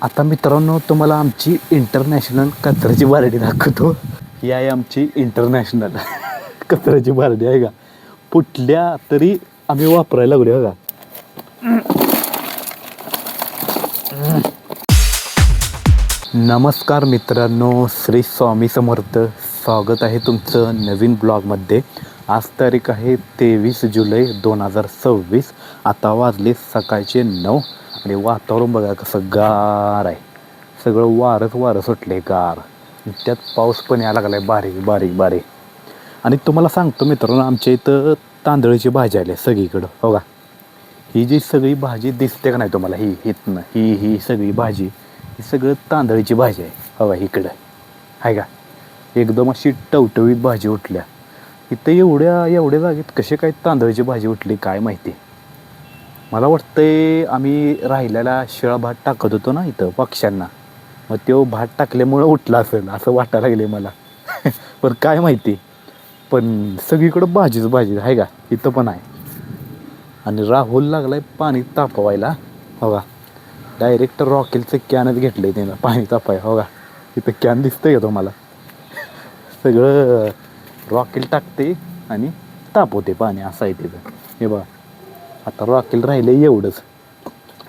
आता मित्रांनो तुम्हाला आमची इंटरनॅशनल कचऱ्याची बारडी दाखवतो. ही आहे आमची इंटरनॅशनल कचऱ्याची बारडी आहे का. कुठल्या तरी आम्ही वापरायला लागलो का. नमस्कार मित्रांनो, श्री स्वामी समर्थ. स्वागत आहे तुमचं नवीन ब्लॉगमध्ये. आज तारीख आहे 23 जुलै 2026. आता वाजले सकाळचे 9 आणि वातावरण बघा कसं गार आहे. सगळं वारं सुटले गार. त्यात पाऊस पण यायला लागला आहे बारीक बारीक बारीक. आणि तुम्हाला सांगतो मित्रांनो, आमच्या इथं तांदळाची भाजी आली सगळीकडं. हो का, ही जी सगळी भाजी दिसते का नाही तुम्हाला, ही इथनं ही सगळी भाजी, ही सगळं तांदळाची भाजी आहे. हो का, इकडं आहे का एकदम अशी टवटवीत भाजी उठल्या. इथं एवढ्या जागेत कसे काय तांदळाची भाजी उठली काय माहिती. मला वाटतंय आम्ही राहिलेला शिळा भात टाकत होतो ना इथं पक्ष्यांना, मग तो भात टाकल्यामुळं उठला असेल असं वाटायला लागले मला पण काय माहिती. पण सगळीकडं भाजीच भाजी आहे का, इथं पण आहे. आणि राहुल लागलाय पाणी तापवायला. हो का, डायरेक्ट रॉकेलचं कॅनच घेतलं आहे त्यानं पाणी तापाय. हो का, इथं कॅन दिसतंय का तुम्हाला. सगळं रॉकेल टाकते आणि तापवते पाणी, असं आहे तिथं. हे बघा, आता रॉकेल राहिलं एवढंच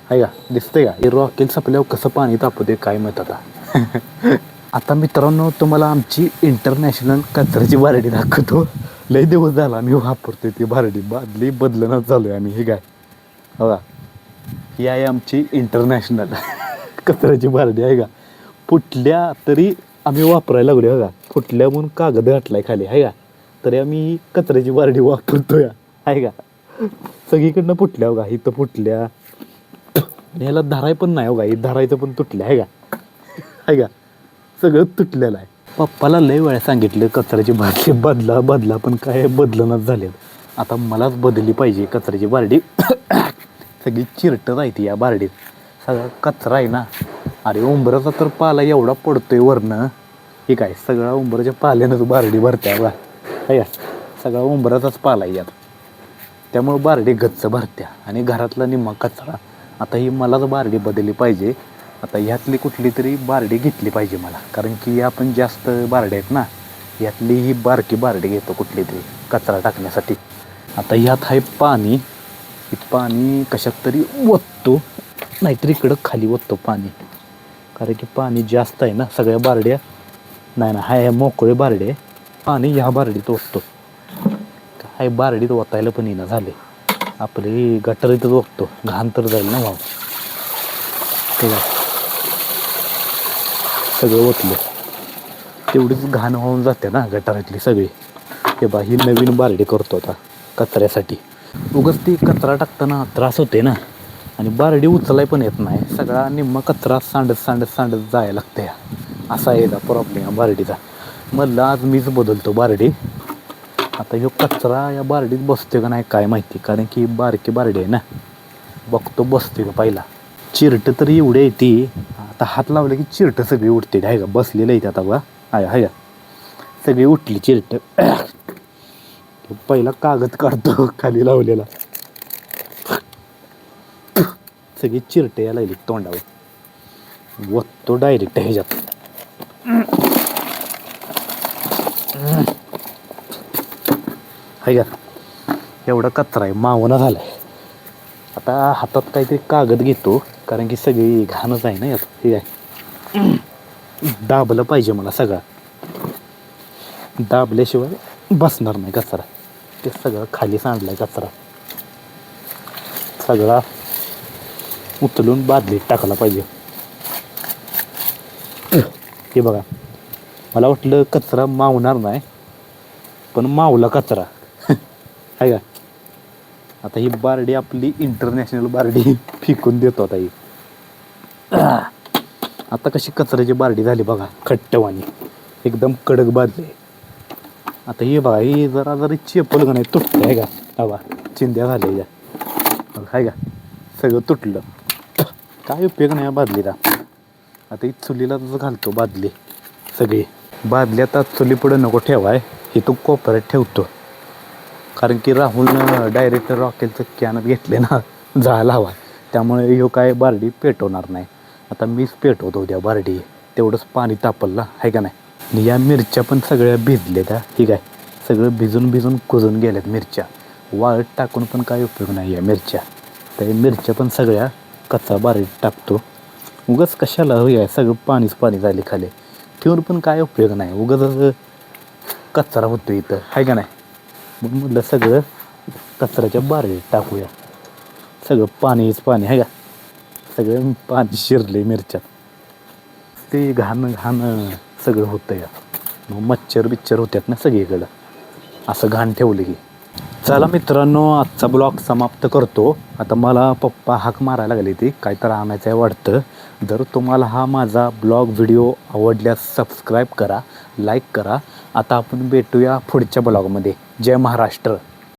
आहे का, दिसतंय का. हे रॉकेल संपल्यावर कसं पाणी तापवते काय माहीत आता. आता मित्रांनो तुम्हाला आमची इंटरनॅशनल कचऱ्याची बारडी दाखवतो. लय दिवस झाला आम्ही वापरतोय ती बारडी. बादली बदलणच झालो आहे आम्ही. हे काय हो का, ही आहे आमची इंटरनॅशनल कचऱ्याची बारडी आहे का. फुटल्या तरी आम्ही वापरायला लागलो. हो का, फुटल्या म्हणून कागद घातलाय खाली आहे का, तरी आम्ही कचऱ्याची बारडी वापरतोय आहे का. सगळीकडनं फुटल्या. हो का, इथं फुटल्या आणि ह्याला धराय पण नाही. हो का, ही धरायचं पण तुटल्या आहे का, आहे का, सगळं तुटलेलं आहे. पप्पाला लय वेळा सांगितलं कचऱ्याची बारडी बदला पण काय बदलणच झाले. आता मलाच बदलली पाहिजे कचऱ्याची बारडी. सगळी चिरटं राहते या बारडीत, सगळा कचरा आहे ना. अरे उंबराचा तर पाला एवढा पडतोय वरनं. हे काय सगळा उंबराच्या पाल्यानंच बारडी भरत्या बा आहे का. सगळा उंबराचाच पाला आहे यात, त्यामुळं बारडी गच्च भरत्या आणि घरातला निम्मा कचरा. आता ही मलाच बारडी बदलली पाहिजे. आता ह्यातली कुठली तरी बारडी घेतली पाहिजे मला, कारण की आपण जास्त बारड्या आहेत ना, यातली ही बारकी बारडी घेतो कुठली तरी कचरा टाकण्यासाठी. आता ह्यात आहे पाणी. पाणी कशात तरी ओततो, नाहीतरी इकडं खाली ओततो पाणी, कारण की पाणी जास्त आहे ना. सगळ्या बारड्या नाही ना, हाय मोकळे बारडे. पाणी ह्या बारडीत ओततो. काय बारडीत ओतायला पण येणं झाले. आपली गटारीतच ओततो, घाण तर जाईल ना भाऊ. ठीक आहे, सगळं ओतलं तेवढीच घाण होऊन जाते ना गटारातली सगळी. हे बा, ही नवीन बारडी करतो आता कचऱ्यासाठी. उगाच ती कचरा टाकताना त्रास होते ना, आणि बारडी उचलाय पण येत नाही. सगळा निम्मा कचरा सांडत जायला लागतं. असा आहे प्रॉब्लेम या बारडीचा. मग आज मीच बदलतो बारडी. आता ह्यो कचरा या बारडीत बसतो का नाही काय माहिती, कारण की बारकी बारडी आहे ना. बघतो बसते का पहिला. चिरटं तरी एवढे आहे ती, आता हात लावले की चिरटं सगळी उठते आहे का. बसलेलं आहे आता बघा, आहे का, सगळी उठली चिरटं. पहिला कागद काढतो खाली लावलेला, सगळी चिरटं यायला लागली तोंडावर. वत्तो डायरेक्ट ह्याच्यात. आहे का, एवढा कचरा आहे, मावना झाला आहे. आता हातात काहीतरी कागद घेतो, कारण की सगळी घाणच आहे ना यात. ठीक आहे, दाबलं पाहिजे मला सगळं. दाबल्याशिवाय बसणार नाही कचरा. ते सगळं खाली सांडलाय कचरा, सगळा उचलून बादलीत टाकला पाहिजे. हे बघा, मला वाटलं कचरा मावणार नाही, पण मावला कचरा आहे का. आता ही बारडी आपली इंटरनॅशनल बारडी फेकून देतो आता ही. आता कशी कचऱ्याची बारडी झाली बघा, खट्टवाणी एकदम कडक बादली. आता हे बघा, ही जरा चेपल का नाही तुटते आहे का. हवा चिंध्या झाल्या या आहे का, सगळं तुटलं. काय उपयोग नाही या बादलीला. आता ही चुलीला तसं घालतो बादली सगळी. बादली आता चुली पुढे नको ठेवाय, हे तो कोपऱ्यात ठेवतो, कारण की राहुलनं डायरेक्ट रॉकेलचं कॅनच घेतले ना, जाळायला हवा. त्यामुळे ह्यो काय बारडी पेटवणार नाही. आता मीच पेटवतो उद्या बारडी, तेवढंच पाणी तापलं आहे का नाही. आणि या मिरच्या पण सगळ्या भिजलेत हा, ठीक आहे. सगळं भिजून भिजून कुजून गेल्यात मिरच्या. वाळत टाकून पण काय उपयोग नाही या मिरच्या. तर मिरच्या पण सगळ्या कच्चा बारीक टाकतो. उगाच कशाला होय, सगळं पाणीच पाणी झाले खाली ठेवून पण काय उपयोग नाही. उगाच कचरा होतो इथं आहे का नाही. मग म्हटलं सगळं कचऱ्याच्या बारीक टाकूया. सगळं पाणीच पाणी आहे का. सगळं पाणी शिरले मिरच्यात. ते घाण घाण सगळं होतं या. मग मच्छर बिच्छर होत्यात ना सगळीकडं असं घाण ठेवलं की. चला मित्रांनो, आजचा ब्लॉग समाप्त करतो. आता मला पप्पा हाक मारायला लागली ती काय तर आणायचं आहे वाटतं. जर तुम्हाला हा माझा ब्लॉग व्हिडिओ आवडल्यास सबस्क्राईब करा, लाईक करा. आता आपण भेटूया पुढच्या ब्लॉगमध्ये. जय महाराष्ट्र.